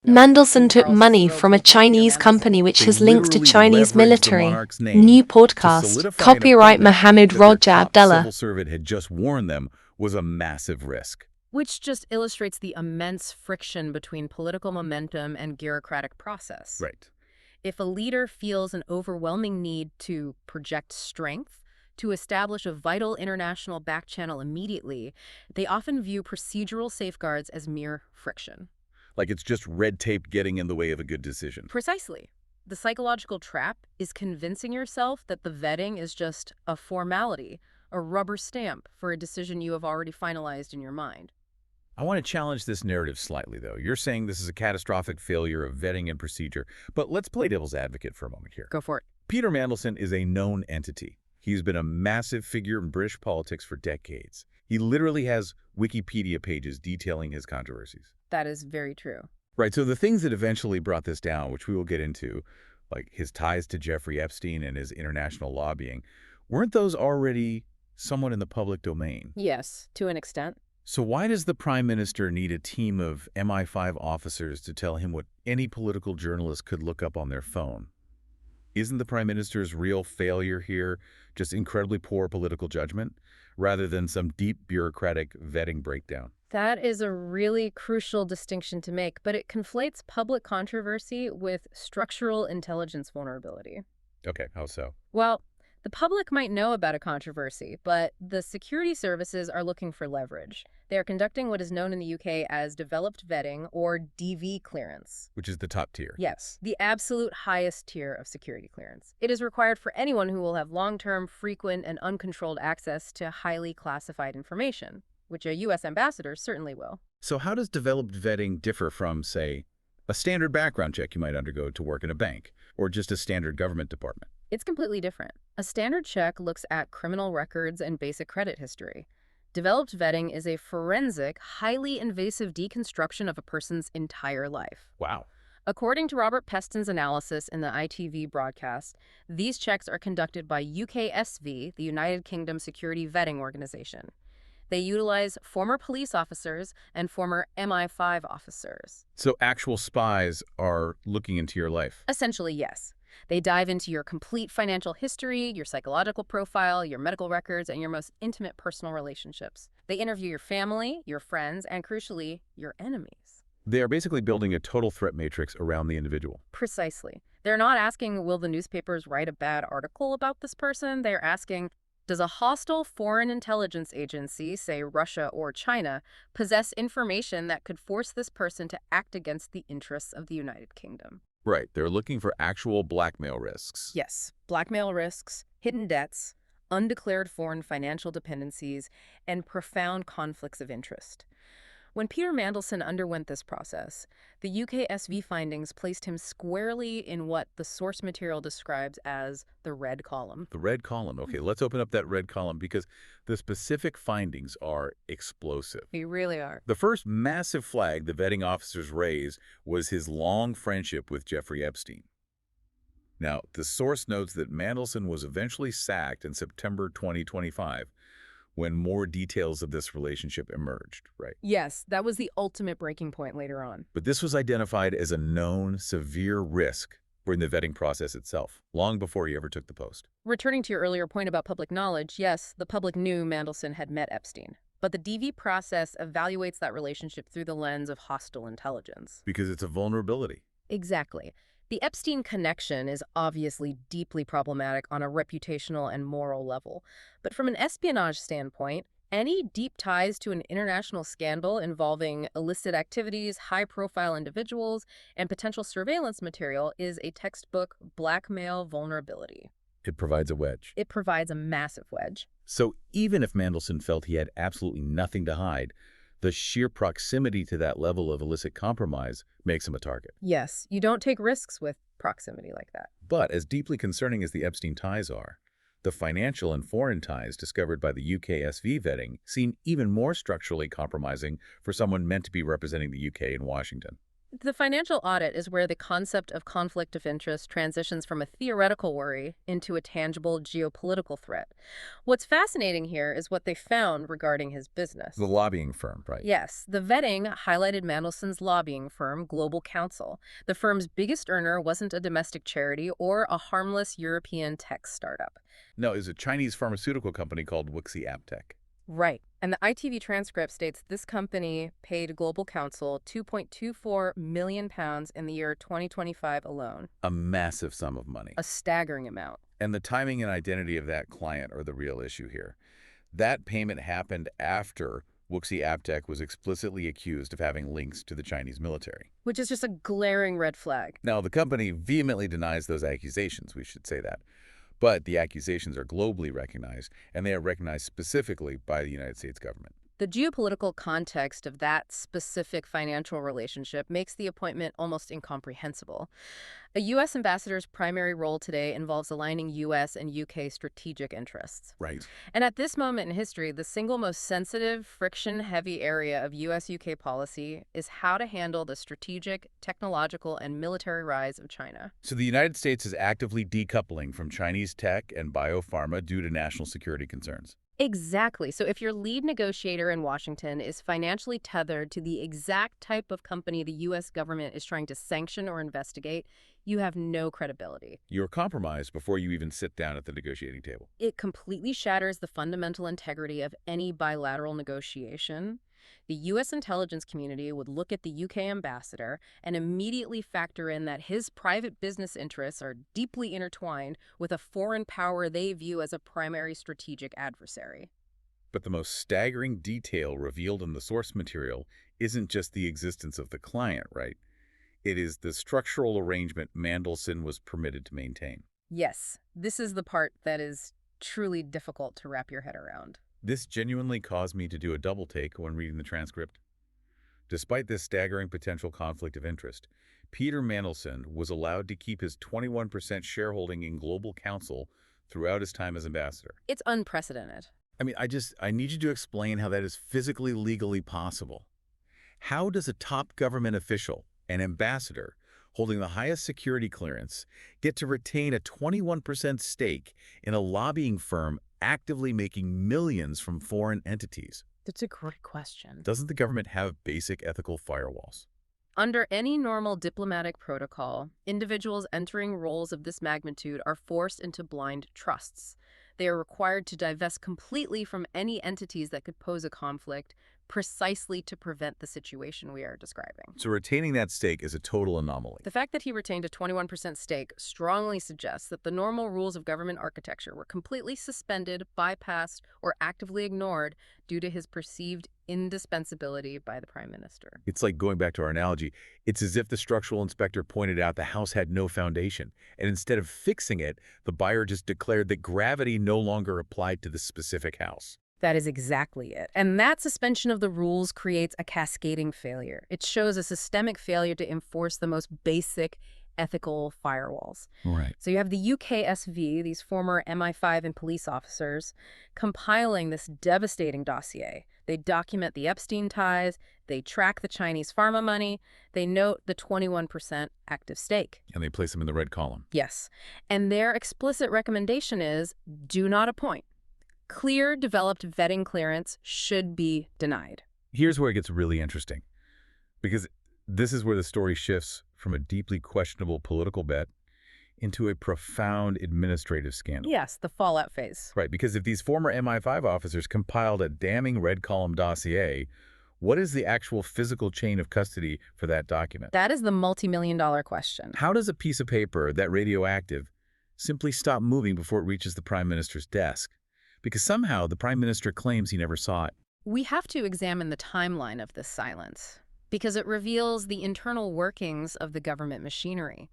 Mandelson took money from a Chinese company which has links to Chinese military. New podcast. Copyright Mohammed Roger Abdallah. Civil servant had just warned them was a massive risk. Which just illustrates the immense friction between political momentum and bureaucratic process. Right. If a leader feels an overwhelming need to project strength, to establish a vital international back channel immediately, they often view procedural safeguards as mere friction. Like it's just red tape getting in the way of a good decision. Precisely. The psychological trap is convincing yourself that the vetting is just a formality, a rubber stamp for a decision you have already finalized in your mind. I want to challenge this narrative slightly, though. You're saying this is a catastrophic failure of vetting and procedure, but let's play devil's advocate for a moment here. Go for it. Peter Mandelson is a known entity. He's been a massive figure in British politics for decades. He literally has Wikipedia pages detailing his controversies. That is very true. Right, so the things that eventually brought this down, which we will get into, like his ties to Jeffrey Epstein and his international lobbying, weren't those already somewhat in the public domain? Yes, to an extent. So why does the Prime Minister need a team of MI5 officers to tell him what any political journalist could look up on their phone? Isn't the Prime Minister's real failure here just incredibly poor political judgment, rather than some deep bureaucratic vetting breakdown? That is a really crucial distinction to make, but it conflates public controversy with structural intelligence vulnerability. Okay, how so? Well, the public might know about a controversy, but the security services are looking for leverage. They are conducting what is known in the UK as developed vetting, or DV clearance. Which is the top tier. Yes, the absolute highest tier of security clearance. It is required for anyone who will have long-term, frequent, and uncontrolled access to highly classified information, which a U.S. ambassador certainly will. So how does developed vetting differ from, say, a standard background check you might undergo to work in a bank, or just a standard government department? It's completely different. A standard check looks at criminal records and basic credit history. Developed vetting is a forensic, highly invasive deconstruction of a person's entire life. Wow. According to Robert Peston's analysis in the ITV broadcast, these checks are conducted by UKSV, the United Kingdom Security Vetting Organization. They utilize former police officers and former MI5 officers. So actual spies are looking into your life? Essentially, yes. They dive into your complete financial history, your psychological profile, your medical records, and your most intimate personal relationships. They interview your family, your friends, and crucially, your enemies. They are basically building a total threat matrix around the individual. Precisely. They're not asking, will the newspapers write a bad article about this person? They're asking, does a hostile foreign intelligence agency, say Russia or China, possess information that could force this person to act against the interests of the United Kingdom? Right. They're looking for actual blackmail risks. Yes. Blackmail risks, hidden debts, undeclared foreign financial dependencies, and profound conflicts of interest. When Peter Mandelson underwent this process, the UKSV findings placed him squarely in what the source material describes as the red column. The red column. Okay, let's open up that red column because the specific findings are explosive. They really are. The first massive flag the vetting officers raised was his long friendship with Jeffrey Epstein. Now, the source notes that Mandelson was eventually sacked in September 2025 when more details of this relationship emerged, right? Yes, that was the ultimate breaking point later on. But this was identified as a known severe risk in the vetting process itself, long before he ever took the post. Returning to your earlier point about public knowledge, yes, the public knew Mandelson had met Epstein. But the DV process evaluates that relationship through the lens of hostile intelligence. Because it's a vulnerability. Exactly. The Epstein connection is obviously deeply problematic on a reputational and moral level. But from an espionage standpoint, any deep ties to an international scandal involving illicit activities, high-profile individuals, and potential surveillance material is a textbook blackmail vulnerability. It provides a wedge. It provides a massive wedge. So even if Mandelson felt he had absolutely nothing to hide, the sheer proximity to that level of illicit compromise makes him a target. Yes, you don't take risks with proximity like that. But as deeply concerning as the Epstein ties are, the financial and foreign ties discovered by the UKSV vetting seem even more structurally compromising for someone meant to be representing the UK in Washington. The financial audit is where the concept of conflict of interest transitions from a theoretical worry into a tangible geopolitical threat. What's fascinating here is what they found regarding his The business. lobbying firm, right? Yes, the vetting highlighted Mandelson's lobbying firm, Global Counsel. The firm's biggest earner wasn't a domestic charity or a harmless European tech startup. No, it's a Chinese pharmaceutical company called Wuxi AppTec. Right. And the ITV transcript states this company paid Global Counsel £2.24 million in the year 2025 alone. A massive sum of money. A staggering amount. And the timing and identity of that client are the real issue here. That payment happened after Wuxi AppTec was explicitly accused of having links to the Chinese military. Which is just a glaring red flag. Now, the company vehemently denies those accusations, we should say that. But the accusations are globally recognized, and they are recognized specifically by the United States government. The geopolitical context of that specific financial relationship makes the appointment almost incomprehensible. A U.S. ambassador's primary role today involves aligning U.S. and U.K. strategic interests. Right. And at this moment in history, the single most sensitive, friction-heavy area of U.S.-UK policy is how to handle the strategic, technological, and military rise of China. So the United States is actively decoupling from Chinese tech and biopharma due to national security concerns. Exactly. So if your lead negotiator in Washington is financially tethered to the exact type of company the U.S. government is trying to sanction or investigate, you have no credibility. You're compromised before you even sit down at the negotiating table. It completely shatters the fundamental integrity of any bilateral negotiation. The U.S. intelligence community would look at the U.K. ambassador and immediately factor in that his private business interests are deeply intertwined with a foreign power they view as a primary strategic adversary. But the most staggering detail revealed in the source material isn't just the existence of the client, right? It is the structural arrangement Mandelson was permitted to maintain. Yes, this is the part that is truly difficult to wrap your head around. This genuinely caused me to do a double take when reading the transcript. Despite this staggering potential conflict of interest, Peter Mandelson was allowed to keep his 21% shareholding in Global Counsel throughout his time as ambassador. It's unprecedented. I need you to explain how that is physically, legally possible. How does a top government official, an ambassador, holding the highest security clearance, get to retain a 21% stake in a lobbying firm actively making millions from foreign entities? That's a great question. Doesn't the government have basic ethical firewalls? Under any normal diplomatic protocol, individuals entering roles of this magnitude are forced into blind trusts. They are required to divest completely from any entities that could pose a conflict, precisely to prevent the situation we are describing. So retaining that stake is a total anomaly. The fact that he retained a 21% stake strongly suggests that the normal rules of government architecture were completely suspended, bypassed, or actively ignored due to his perceived indispensability by the Prime Minister. It's like, going back to our analogy, it's as if the structural inspector pointed out the house had no foundation, and instead of fixing it, the buyer just declared that gravity no longer applied to the specific house. That is exactly it. And that suspension of the rules creates a cascading failure. It shows a systemic failure to enforce the most basic ethical firewalls. Right. So you have the UKSV, these former MI5 and police officers, compiling this devastating dossier. They document the Epstein ties, they track the Chinese pharma money, they note the 21% active stake. And they place them in the red column. Yes. And their explicit recommendation is, do not appoint. Clear, developed vetting clearance should be denied. Here's where it gets really interesting, because this is where the story shifts from a deeply questionable political bet into a profound administrative scandal. Yes, the fallout phase. Right, because if these former MI5 officers compiled a damning red column dossier, what is the actual physical chain of custody for that document? That is the multi-million-dollar question. How does a piece of paper that radioactive simply stop moving before it reaches the Prime Minister's desk? Because somehow the Prime Minister claims he never saw it. We have to examine the timeline of this silence, because it reveals the internal workings of the government machinery.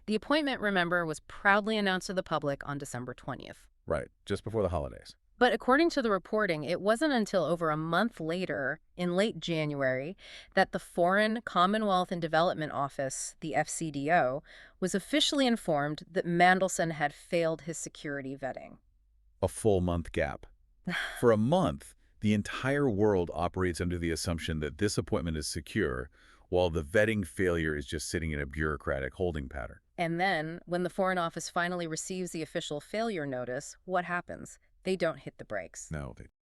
The appointment, remember, was proudly announced to the public on December 20th. Right, just before the holidays. But according to the reporting, it wasn't until over a month later, in late January, that the Foreign, Commonwealth and Development Office, the FCDO, was officially informed that Mandelson had failed his security vetting. A full month gap. For a month, the entire world operates under the assumption that this appointment is secure, while the vetting failure is just sitting in a bureaucratic holding pattern. And then, when the Foreign Office finally receives the official failure notice, what happens? They don't hit the brakes. No,